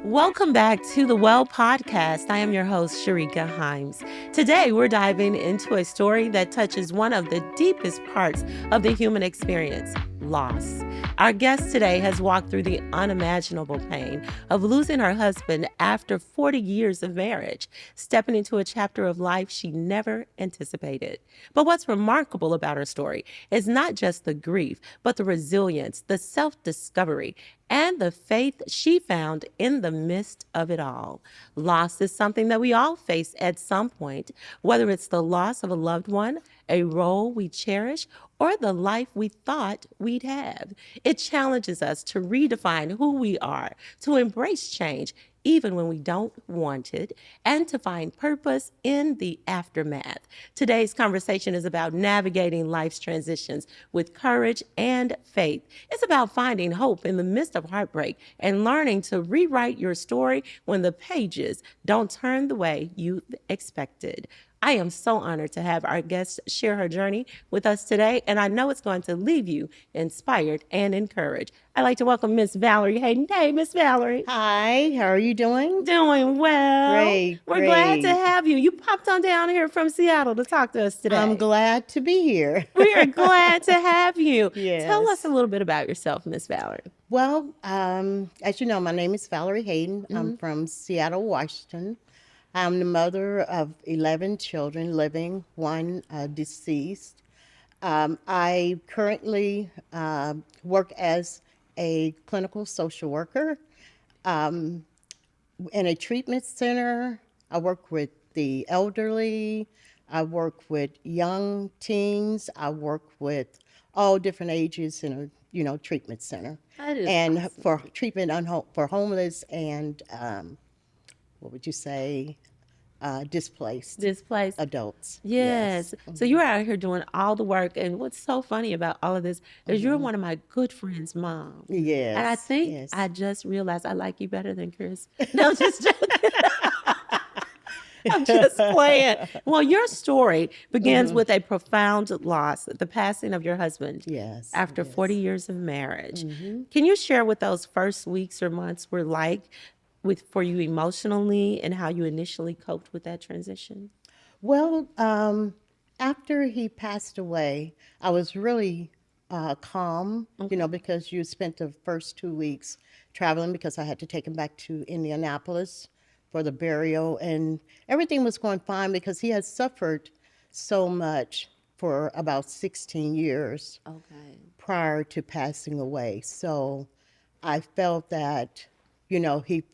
Welcome back to the Well Podcast. I am your host, Sharika Himes. Today, we're diving into a story that touches one of the deepest parts of the human experience, loss. Our guest today has walked through the unimaginable pain of losing her husband after 40 years of marriage, stepping into a chapter of life she never anticipated. But what's remarkable about her story is not just the grief, but the resilience, the self-discovery, and the faith she found in the midst of it all. Loss is something that we all face at some point, whether it's the loss of a loved one, a role we cherish, or the life we thought we'd have. It challenges us to redefine who we are, to embrace change, even when we don't want it, and to find purpose in the aftermath. Today's conversation is about navigating life's transitions with courage and faith. It's about finding hope in the midst of heartbreak and learning to rewrite your story when the pages don't turn the way you expected. I am so honored to have our guest share her journey with us today, and I know it's going to leave you inspired and encouraged. I'd like to welcome Miss Valerie Hayden. Hey, Miss Valerie. Hi, how are you doing? Doing well. Great, We're glad to great. have you. You popped on down here from Seattle to talk to us today. I'm glad to be here. We are glad to have you. Yes. Tell us a little bit about yourself, Miss Valerie. Well, as you know, my name is Valerie Hayden. I'm from Seattle, Washington. I'm the mother of 11 children living, one deceased. I currently work as a clinical social worker in a treatment center. I work with the elderly. I work with young teens. I work with all different ages in a treatment center. That is and awesome. for treatment for homeless and what would you say, displaced Displaced. adults. Yes. So you're out here doing all the work. And what's so funny about all of this is you're one of my good friends' mom. Yes. And I think yes. I just realized I like you better than Chris. No, just joking. I'm just playing. Well, your story begins with a profound loss, the passing of your husband Yes. after yes. 40 years of marriage. Can you share what those first weeks or months were like for you emotionally and how you initially coped with that transition? Well, after he passed away, I was really calm, because you spent the first 2 weeks traveling because I had to take him back to Indianapolis for the burial, and everything was going fine because he had suffered so much for about 16 years Okay. prior to passing away. So I felt that,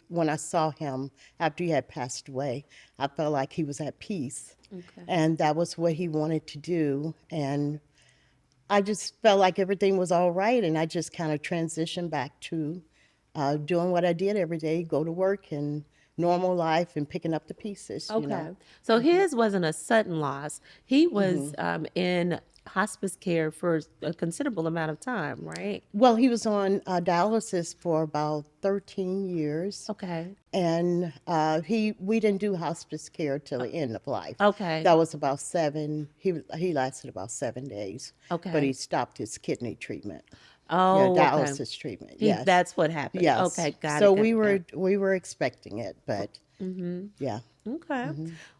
when I saw him after he had passed away, I felt like he was at peace. Okay. And that was what he wanted to do. And I just felt like everything was all right. And I just kind of transitioned back to doing what I did every day, go to work and normal life and picking up the pieces. Okay. So his wasn't a sudden loss. He was in hospice care for a considerable amount of time, right? Well, he was on dialysis for about 13 years. Okay. And we didn't do hospice care till the end of life. Okay. That was about he lasted about 7 days. Okay. But he stopped his kidney treatment. Oh, okay. Dialysis treatment. Yes. That's what happened. Yes. Okay, got so it. we were expecting it, but yeah. Okay.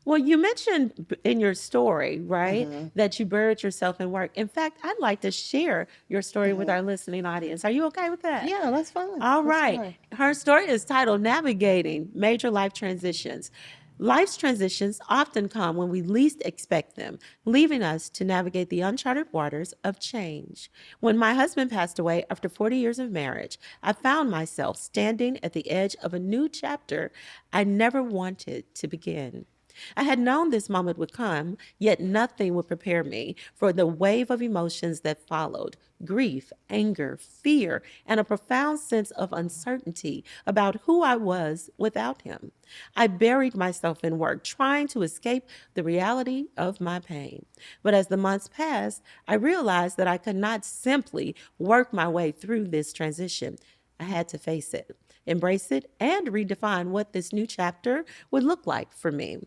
Well, you mentioned in your story, right, that you buried yourself in work. In fact, I'd like to share your story with our listening audience. Are you okay with that? Yeah, that's fine. All That's right. fine. Her story is titled Navigating Major Life Transitions. Life's transitions often come when we least expect them, leaving us to navigate the uncharted waters of change. When my husband passed away after 40 years of marriage, I found myself standing at the edge of a new chapter I never wanted to begin. I had known this moment would come, yet nothing would prepare me for the wave of emotions that followed: grief, anger, fear, and a profound sense of uncertainty about who I was without him. I buried myself in work, trying to escape the reality of my pain. But as the months passed, I realized that I could not simply work my way through this transition. I had to face it, embrace it, and redefine what this new chapter would look like for me.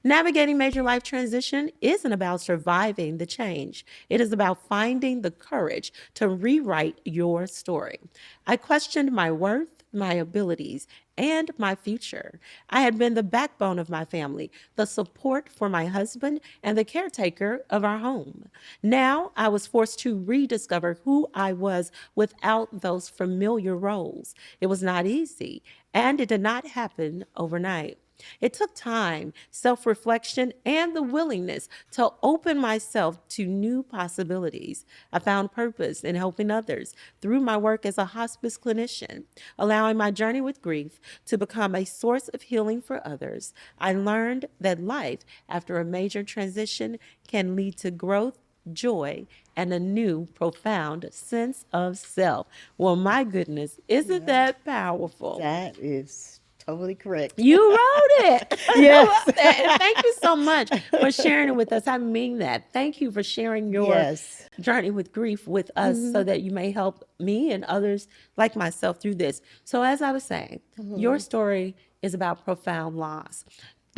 Navigating major life transition isn't about surviving the change. It is about finding the courage to rewrite your story. I questioned my worth, my abilities, and my future. I had been the backbone of my family, the support for my husband, and the caretaker of our home. Now I was forced to rediscover who I was without those familiar roles. It was not easy, and it did not happen overnight. It took time, self reflection, and the willingness to open myself to new possibilities. I found purpose in helping others through my work as a hospice clinician, allowing my journey with grief to become a source of healing for others. I learned that life after a major transition can lead to growth, joy, and a new profound sense of self. Well, my goodness, isn't Yeah, that powerful? that is totally correct. You wrote it. I Yes. love that. And thank you so much for sharing it with us. I mean that. Thank you for sharing your Yes. journey with grief with us so that you may help me and others like myself through this. So, as I was saying, your story is about profound loss.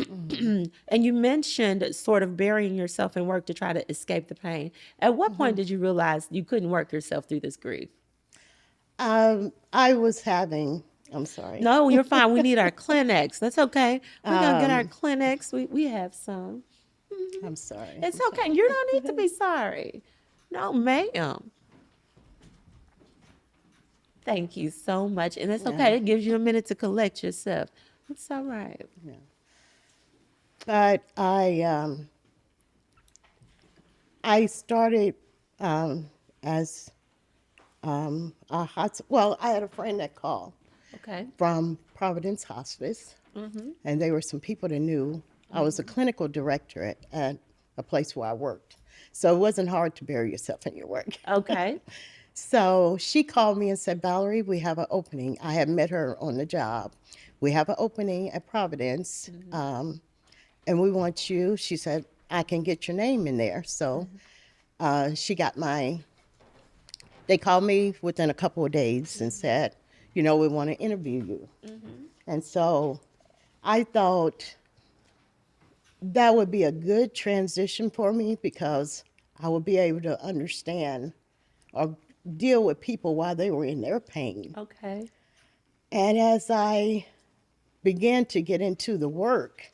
And you mentioned sort of burying yourself in work to try to escape the pain. At what point did you realize you couldn't work yourself through this grief? I was having, I'm sorry. No, you're fine. We need our clinics. That's okay. We're gonna get our Um, clinics. We have some. I'm sorry. It's okay. You don't need to be sorry. No, ma'am. Thank you so much. And it's Yeah. okay. It gives you a minute to collect yourself. It's all right. But I started as well, I had a friend that called Okay. from Providence Hospice, and there were some people that knew I was a clinical director at a place where I worked. So it wasn't hard to bury yourself in your work. Okay. So she called me and said, Valerie, we have an opening. I had met her on the job. We have an opening at Providence, and we want you. She said, I can get your name in there. So she got they called me within a couple of days and said, we want to interview you. And so I thought that would be a good transition for me because I would be able to understand or deal with people while they were in their pain. Okay. And as I began to get into the work,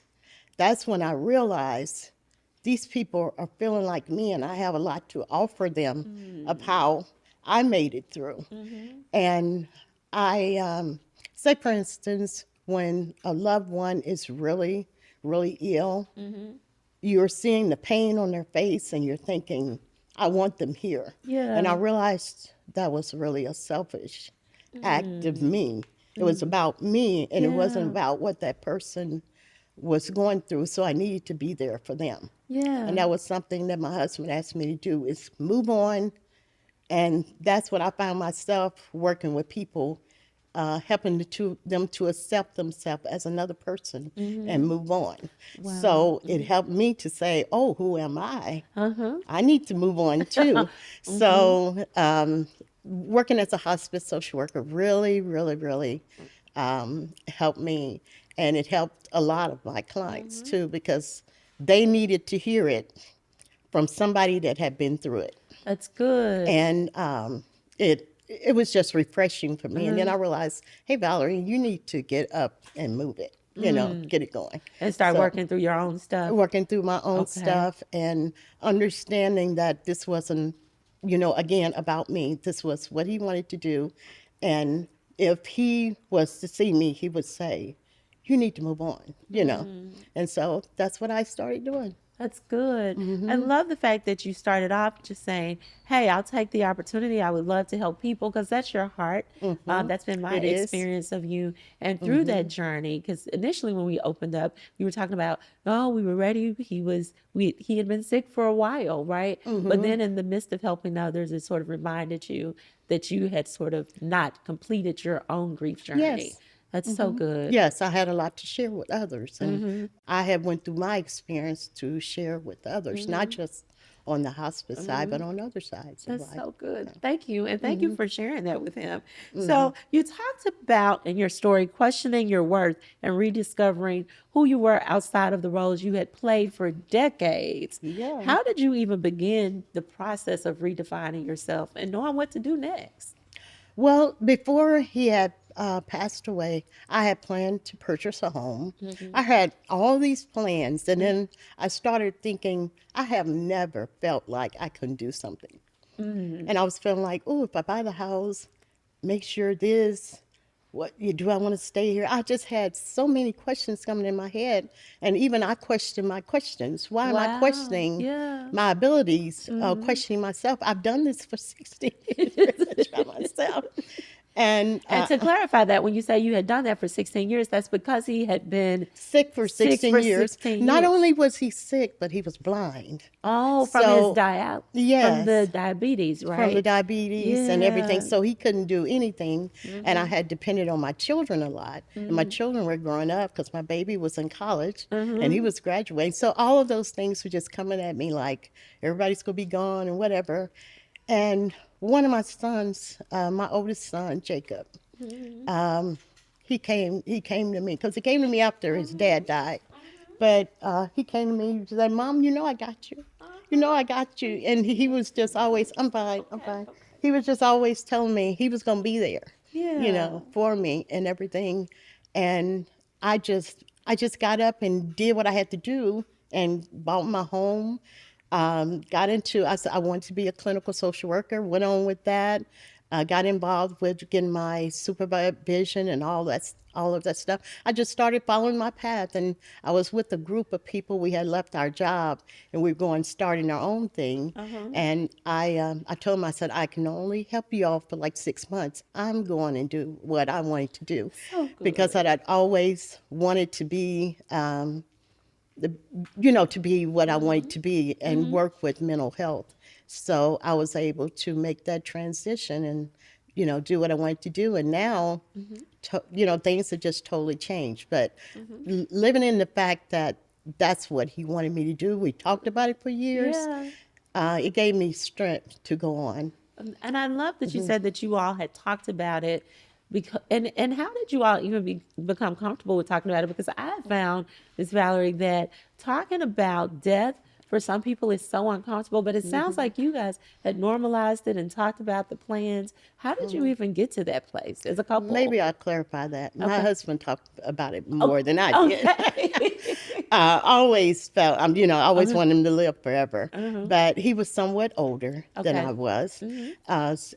that's when I realized these people are feeling like me and I have a lot to offer them of how I made it through. And I say, for instance, when a loved one is really, really ill, you're seeing the pain on their face and you're thinking, I want them here. Yeah. And I realized that was really a selfish act of me. It was about me and it wasn't Yeah. about what that person was going through. So I needed to be there for them. Yeah. And that was something that my husband asked me to do is move on. And that's what I found myself working with people, helping them to accept themselves as another person and move on. So it helped me to say, oh, who am I? I need to move on too. So working as a hospice social worker really, really, really helped me. And it helped a lot of my clients too, because they needed to hear it from somebody that had been through it. That's good. And it was just refreshing for me. And then I realized, hey, Valerie, you need to get up and move it, get it going. And start So, working through your own stuff. working through my own Okay. stuff and understanding that this wasn't, again, about me. This was what he wanted to do. And if he was to see me, he would say, you need to move on, And so that's what I started doing. That's good. I love the fact that you started off just saying, hey, I'll take the opportunity. I would love to help people because that's your heart. That's been my It is. experience of you. And through that journey, because initially when we opened up, we were talking about, oh, we were ready. He had been sick for a while, right? But then in the midst of helping others, it sort of reminded you that you had sort of not completed your own grief journey. Yes. That's so good. Yes, I had a lot to share with others, and I had went through my experience to share with others, not just on the hospice side, but on other sides of That's life. so good. Thank you. And thank you for sharing that with him. So you talked about in your story questioning your worth and rediscovering who you were outside of the roles you had played for decades. Yeah. How did you even begin the process of redefining yourself and knowing what to do next? Well, before he had passed away, I had planned to purchase a home. I had all these plans, and then I started thinking, I have never felt like I couldn't do something. And I was feeling like, oh, if I buy the house, make sure this, do I want to stay here? I just had so many questions coming in my head, and even I questioned my questions. Why am I Wow. questioning Yeah. my abilities? Questioning myself. I've done this for 16 years by myself, and And to clarify that, when you say you had done that for 16 years, that's because he had been sick for sick 16 for years. 16 Not years. only was he sick, but he was blind. Oh, So from the yes, diabetes, from the right? diabetes and everything. Yeah. So he couldn't do anything. And I had depended on my children a lot. And my children were growing up because my baby was in college and he was graduating. So all of those things were just coming at me like everybody's going to be gone and whatever. And one of my sons, my oldest son, Jacob, um, he came to me because he came to me after his dad died. But he came to me and said, Mom, you know I got you. You know I got you. And he was just always, I'm fine, I'm fine. He was just always telling me he was going to be there, Yeah. for me and everything. And I just got up and did what I had to do and bought my home. Got into, I said I wanted to be a clinical social worker, went on with that. Got involved with getting my supervision and all of that stuff. I just started following my path, and I was with a group of people. We had left our job, and we were going starting our own thing. And I told them, I said, I can only help you all for like 6 months. I'm going and do what I wanted to do, So because good. I'd always wanted to be. To be what I wanted to be and work with mental health. So I was able to make that transition and, do what I wanted to do. And now, things have just totally changed. But living in the fact that that's what he wanted me to do, we talked about it for years, Yeah. it gave me strength to go on. And I love that you said that you all had talked about it. Because, and how did you all even become comfortable with talking about it? Because I have found, Miss Valerie, that talking about death for some people is so uncomfortable, but it sounds like you guys had normalized it and talked about the plans. How did you even get to that place as a couple? Maybe I'll clarify that. My Okay. husband talked about it Oh, more than I did. okay. Always felt, I always Uh-huh. wanted him to live forever. Uh-huh. But he was somewhat older than Okay. I was. Mhm.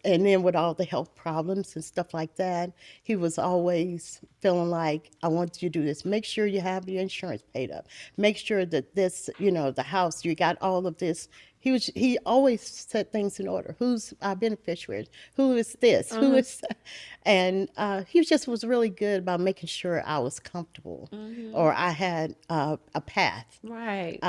And then with all the health problems and stuff like that, he was always feeling like, I want you to do this. Make sure you have your insurance paid up. Make sure that this, the house, you got all of this. He always set things in order. Who's our beneficiaries? Who is this? Who Uh-huh. is that? And he just was really good about making sure I was comfortable or I had a path Right.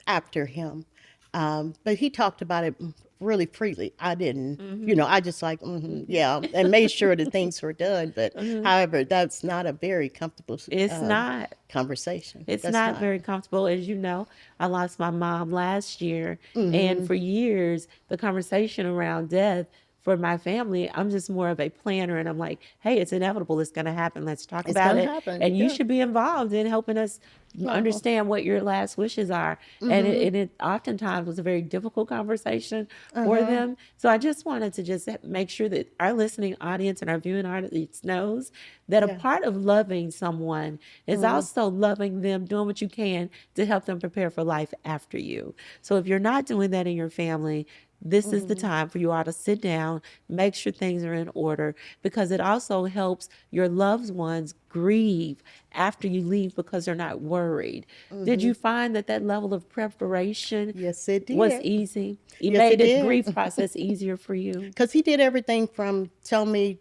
after him. But he talked about it really freely. I didn't, I just like, yeah, and made sure that things were done. But however, that's not a very comfortable It's not. conversation. It's That's not not. very comfortable. As you know, I lost my mom last year. And for years, the conversation around death for my family, I'm just more of a planner. And I'm like, hey, it's inevitable. It's going to happen. Let's talk It's about going to it. happen. And you Yeah. should be involved in helping us Oh, understand what your last wishes are. And it oftentimes was a very difficult conversation for them. So I just wanted to just make sure that our listening audience and our viewing audience knows that a yeah. part of loving someone is also loving them, doing what you can to help them prepare for life after you. So if you're not doing that in your family, this is the time for you all to sit down, make sure things are in order, because it also helps your loved ones grieve after you leave because they're not worried. Did you find that that level of preparation Yes, it was did. easy? It Yes, made it the did. grief process easier for you? Because he did everything from tell me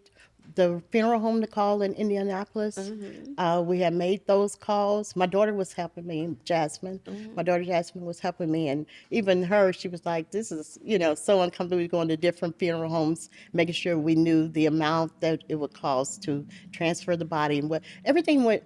the funeral home to call in Indianapolis. We had made those calls. My daughter was helping me, Jasmine. My daughter Jasmine was helping me, and even her, she was like, "This is, so uncomfortable. We're going to different funeral homes, making sure we knew the amount that it would cost to transfer the body, and what everything went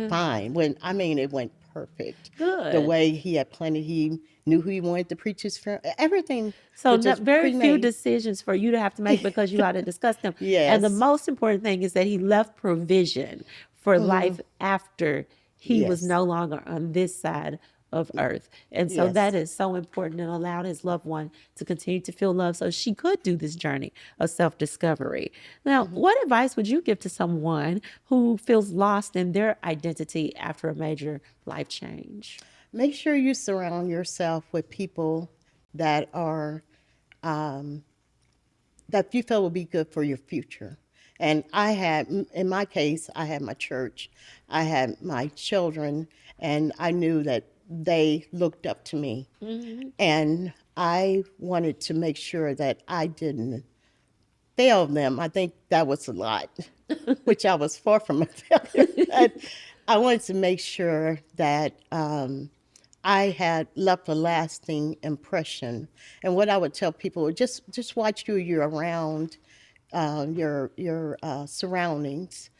fine. It went perfect. The Good. way he had planned it, he knew who he wanted to preach his funeral. Everything So was just very few pre-made. decisions for you to have to make because you had to discuss them. And the Yes. most important thing is that he left provision for life after he was Yes. no longer on this side of earth. And so that Yes. is so important, and allowed his loved one to continue to feel love so she could do this journey of self-discovery. Now, what advice would you give to someone who feels lost in their identity after a major life change? Make sure you surround yourself with people that are that you feel will be good for your future. And I had, in my case, I had my church, I had my children, and I knew that they looked up to me. And I wanted to make sure that I didn't fail them. I think that was a lot, which I was far from a failure. But I wanted to make sure that I had left a lasting impression. And what I would tell people, just watch who you're around, your surroundings,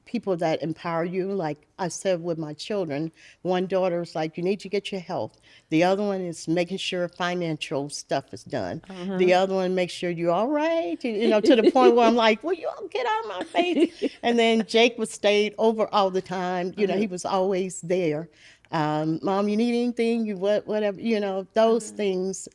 people that empower you. Like I said with my children, one daughter was like, "You need to get your health." The other one is making sure financial stuff is done. The other one makes sure you're all right. To the point where I'm like, "Well, you all get out of my face." And then Jake was stayed over all the time. He was always there. Mom, you need anything? Whatever. Those things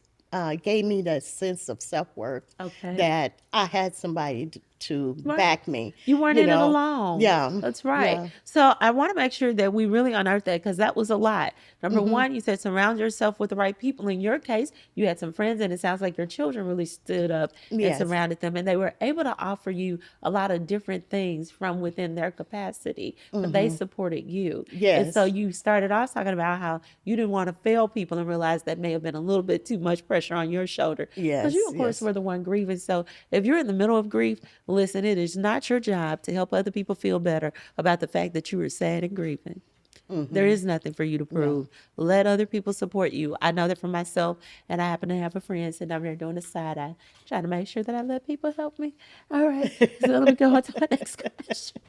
gave me that sense of self-worth Okay. that I had somebody to Right. back me. You weren't in it alone. Yeah. That's right. Yeah. So I want to make sure that we really unearth that, because that was a lot. Number one, you said surround yourself with the right people. In your case, you had some friends, and it sounds like your children really stood up and Yes. surrounded them, and they were able to offer you a lot of different things from within their capacity, but they supported you. And so Yes. you started off talking about how you didn't want to fail people and realize that may have been a little bit too much pressure on your shoulder. Because you, Yes. of course, Yes. were the one grieving. So if you're in the middle of grief, listen, it is not your job to help other people feel better about the fact that you were sad and grieving. There is nothing for you to prove. Let other people support you. I know that for myself, and I happen to have a friend sitting over there doing a side eye, trying to make sure that I let people help me. All right, so let me go on to the next question.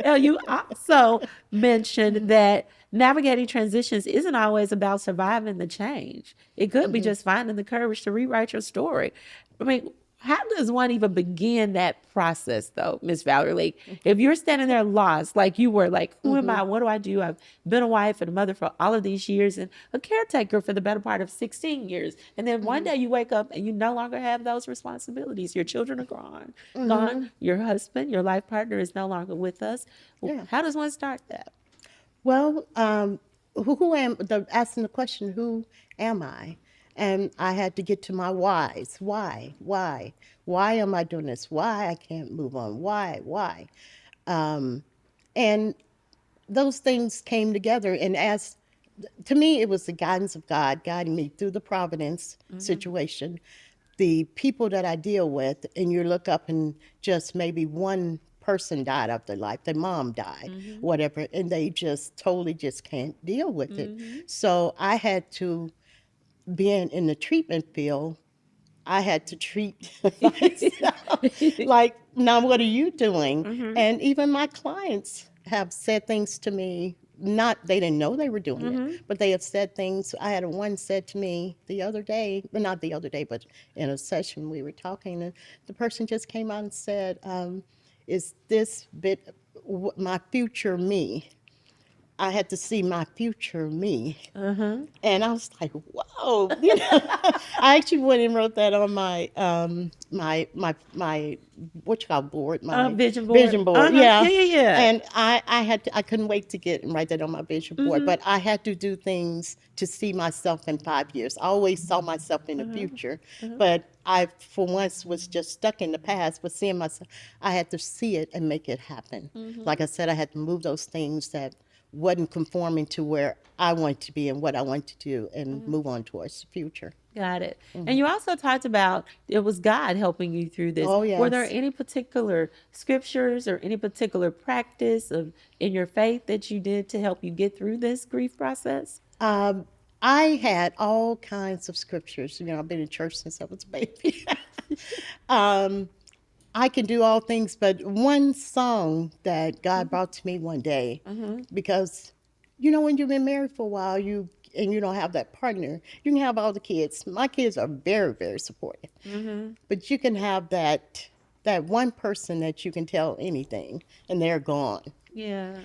Now, you also mentioned that navigating transitions isn't always about surviving the change. It could be just finding the courage to rewrite your story. I mean, how does one even begin that process, though, Miss Valerie? Like, if you're standing there lost, like you were, like, who am I? What do I do? I've been a wife and a mother for all of these years and a caretaker for the better part of 16 years. And then one day you wake up and you no longer have those responsibilities. Your children are gone. Your husband, your life partner is no longer with us. Yeah. How does one start that? Well, who am asking the question? Who am I? And I had to get to my whys. Why am I doing this? Why I can't move on? Why? And those things came together, and as to me, it was the guidance of God guiding me through the providence situation, the people that I deal with, and you look up and just maybe one person died of their life, their mom died, whatever, and they just totally just can't deal with it. So I had to, being in the treatment field, I had to treat myself like, now what are you doing? And even my clients have said things to me, not, they didn't know they were doing it, but they have said things. I had one said to me the other day, well, not the other day, but in a session we were talking, and the person just came out and said, is this bit my future me? I had to see my future me. And I was like, whoa. I actually went and wrote that on my my what you call board, my Vision board. vision board. Yeah. Yeah. And I couldn't wait to get and write that on my vision board. But I had to do things to see myself in 5 years. I always saw myself in the future, but I for once was just stuck in the past. But seeing myself, I had to see it and make it happen. Like I said, I had to move those things that wasn't conforming to where I want to be and what I want to do, and move on towards the future. Got it. And you also talked about it was God helping you through this. Oh, Were there yes. any particular scriptures or any particular practice of in your faith that you did to help you get through this grief process? I had all kinds of scriptures. I've been in church since I was a baby. I can do all things, but one song that God brought to me one day, because when you've been married for a while, and you don't have that partner, you can have all the kids. My kids are very, very supportive, but you can have that one person that you can tell anything, and they're gone. Yeah.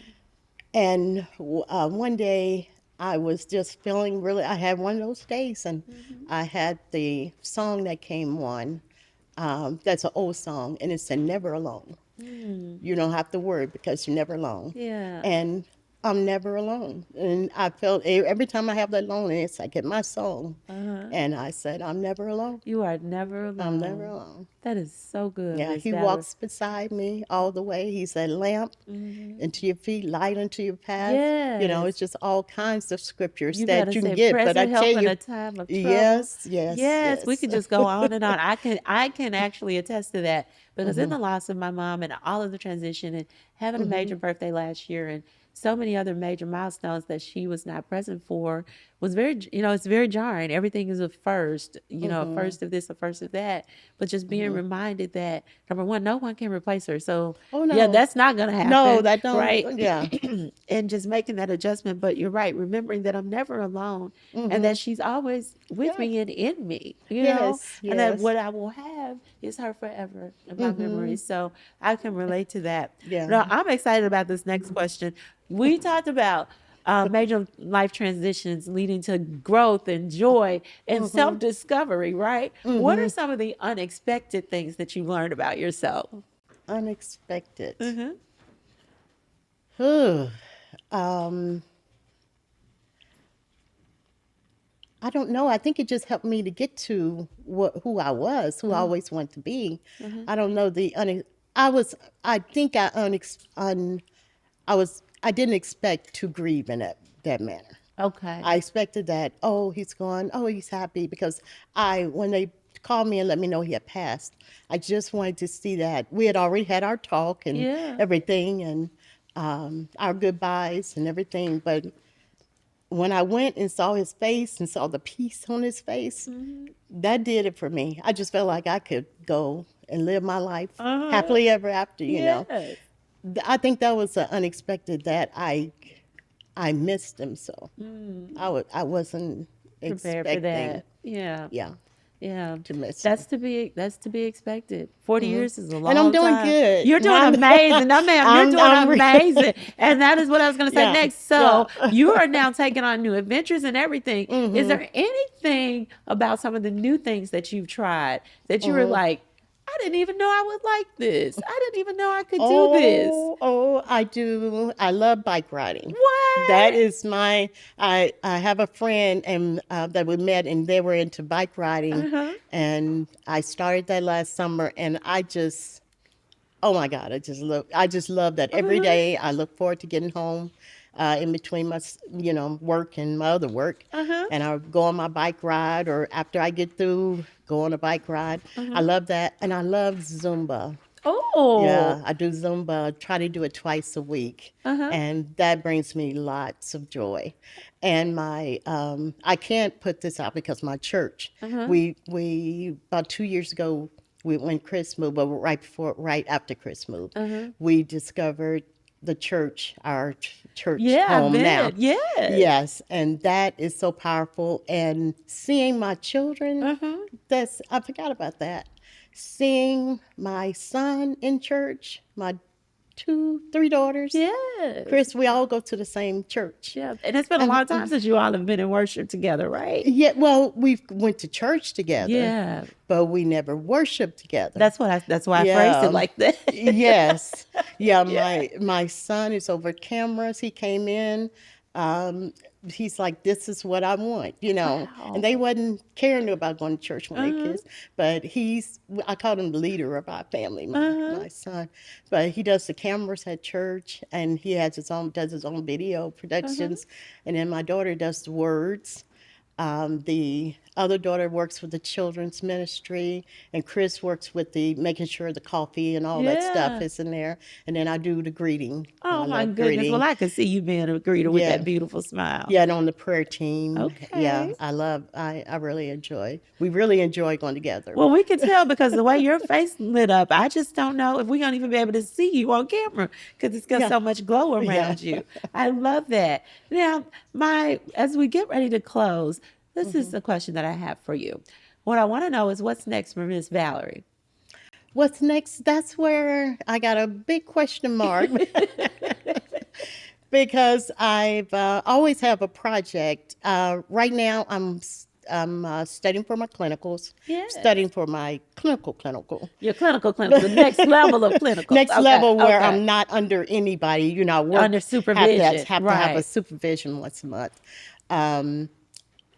And one day I was just feeling really, I had one of those days, and I had the song that came on. That's an old song, and it said, Never Alone. You don't have to worry because you're never alone. Yeah. And I'm never alone. And I felt every time I have that loneliness, I get my song. And I said, I'm never alone. You are never I'm never alone. alone. That is so good, Yeah, Miss he Valerie. walks beside me all the way. He's a lamp into your feet, light unto your path. You know, Yes. it's just all kinds of scriptures You that better you can say get. But I present help tell in you, a time of trouble. yes, yes, Yes, we yes. could just go on and on. I can actually attest to that because in the loss of my mom and all of the transition and having a major birthday last year and so many other major milestones that she was not present for was very, it's very jarring. Everything is a first, a first of this, a first of that. But just being reminded that number one, no one can replace her. So Oh yeah, no, that's not gonna no, happen, that don't. right? Yeah. And just making that adjustment. But you're right, remembering that I'm never alone and that she's always with Yeah. me and in me, Yes, and that yes. what I will have is her forever in my memories. So I can relate to that. Yeah. Now, I'm excited about this next question. We talked about major life transitions leading to growth and joy and self discovery, right? What are some of the unexpected things that you learned about yourself? Unexpected. Mm-hmm. Whew. Um, I don't know. I think it just helped me to get to who I was, who I always wanted to be. I don't know I was. I think I didn't expect to grieve in that manner. Okay. I expected that. Oh, he's gone. Oh, he's happy because when they called me and let me know he had passed, I just wanted to see that we had already had our talk and Yeah. everything and our goodbyes and everything, but when I went and saw his face and saw the peace on his face, that did it for me. I just felt like I could go and live my life Uh-huh. happily ever after, you know. Yes. I think that was unexpected that I missed him so. I wasn't Prepared for expecting, that. Yeah. yeah, Yeah, to miss him. that's to be expected. 40 years is a And I'm long doing time. good. You're doing amazing. No, ma'am, you're doing amazing. And that is what I was going to say Yeah, next. yeah. So you are now taking on new adventures and everything. Is there anything about some of the new things that you've tried that you were like, I didn't even know I would like this. I didn't even know I could do this. I do. I love bike riding. That What? is I have a friend and that we met and they were into bike riding, Uh-huh. and I started that last summer, and oh my God, I just love that. Every Uh-huh. day I look forward to getting home in between my, work and my other work. Uh-huh. And I'll go on my bike ride, or after I get through, go on a bike ride. I Uh-huh. love that. And I love Zumba. Oh. Yeah, I do Zumba, try to do it twice a week. Uh-huh. And that brings me lots of joy. And I can't put this out because my church, Uh-huh. about 2 years ago, when Chris moved, but right after Chris moved, Uh-huh. we discovered the church, our church Yeah, I home now. bet. Yes. Yes, and that is so powerful. And seeing my children, Uh-huh. I forgot about that. Seeing my son in church, my 3 daughters, Yes. Chris, we all go to the same church. Yeah. And it's been a long time since you all have been in worship together, right? Yeah, well, we went to church together, Yeah. but we never worshiped together. That's why I phrased it Yeah. like that. Yes. Yeah, Yeah. my son is over cameras. He came in. He's like, this is what I want, you know. And they Wow. wasn't caring about going to church when they Uh-huh. kids, but I called him the leader of our family, Uh-huh. my son. But he does the cameras at church, and he does his own video Uh-huh. productions. And then my daughter does the words. The other daughter works with the children's ministry, and Chris works with making sure the coffee and all that stuff Yeah. is in there. And then I do the greeting. Oh I my love goodness. Well, greeting. I could see you being a greeter with that Yeah, beautiful smile. yeah, and on the prayer team. Yeah, Okay. I really enjoy. We really enjoy going together. Well, we can tell because the way your face lit up, I just don't know if we're going to even be able to see you on camera because it's got Yeah, so much glow yeah. around you. I love that. Now, as we get ready to close, this is the question that I have for you. What I want to know is what's next for Miss Valerie? What's next? That's where I got a big question mark because I've always have a project. Right now, I'm studying for my clinicals, Yes. studying for my clinical. Your clinical, the next level of clinicals. Next Okay. level where Okay. I'm not under anybody. You know, I Under work supervision. have to have a Right. supervision once a month. Um,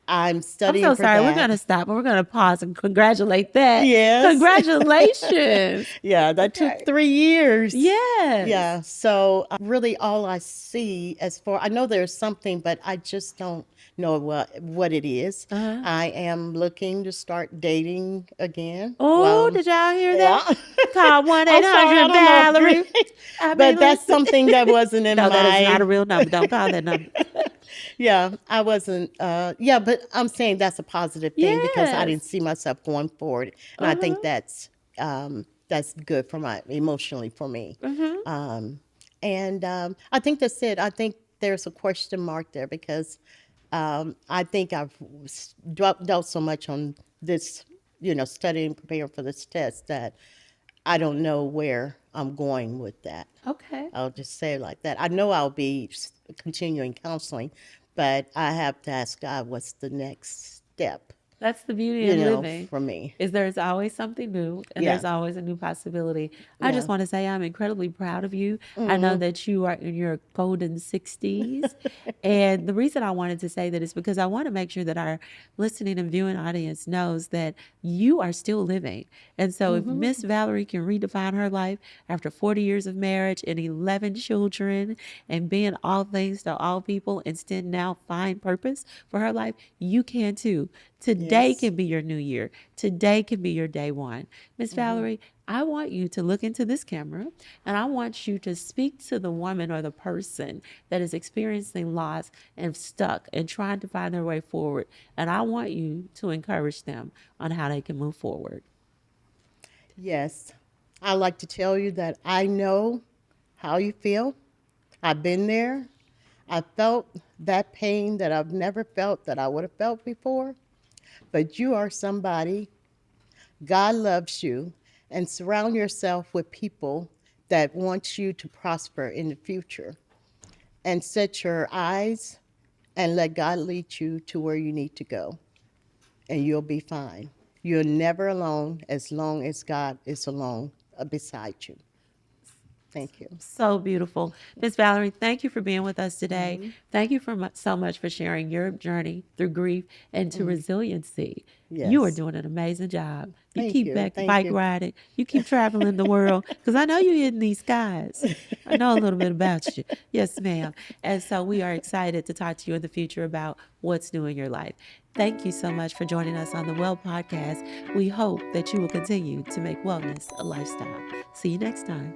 I'm I'm studying so for sorry. We're that. going to stop and we're going to pause and congratulate that. Yes. Congratulations. Yeah, that took Okay. 3 years. Yes. Yeah, so really all I see as far, I know there's something, but I just don't know what it is. Uh-huh. I am looking to start dating again. Oh, Well, did y'all hear yeah. that? Call 1 I'm sorry, I 800 don't know if Valerie. I mean, but that's listen. something that wasn't in No, that is not a my, real number. Don't call that number. yeah, I wasn't, yeah, but I'm saying that's a positive thing because I didn't Yes. see myself going forward. And I think Uh-huh. that's good for my, emotionally for me. Uh-huh. Um, and I think that's it. I think there's a question mark there because I think I've dealt so much on this, studying, preparing for this test that I don't know where I'm going with that. Okay. I'll just say it like that. I know I'll be continuing counseling, but I have to ask God what's the next step, That's the beauty in living. for me. Is there's always something new and Yeah, there's always a new possibility. I yeah. just want to say I'm incredibly proud of you. I know that you are in your golden 60s. And the reason I wanted to say that is because I want to make sure that our listening and viewing audience knows that you are still living. And so if Miss Valerie can redefine her life after 40 years of marriage and 11 children and being all things to all people and still now find purpose for her life, you can too. Today Yes. can be your new year. Today can be your day one. Miss Valerie, I want you to look into this camera and I want you to speak to the woman or the person that is experiencing loss and stuck and trying to find their way forward. And I want you to encourage them on how they can move forward. Yes. I like to tell you that I know how you feel. I've been there. I felt that pain that I've never felt that I would have felt before. But you are somebody, God loves you, and surround yourself with people that want you to prosper in the future. And set your eyes and let God lead you to where you need to go, and you'll be fine. You're never alone as long as God is alone beside you. Thank you. So beautiful. Miss Valerie, thank you for being with us today. Thank you for so much for sharing your journey through grief and to resiliency. You are Yes. doing an amazing job. You Thank keep you. back Thank bike you. riding. You keep traveling the world because I know you're hitting these skies. I know a little bit about you. Yes, ma'am. And so we are excited to talk to you in the future about what's new in your life. Thank you so much for joining us on the Well Podcast. We hope that you will continue to make wellness a lifestyle. See you next time.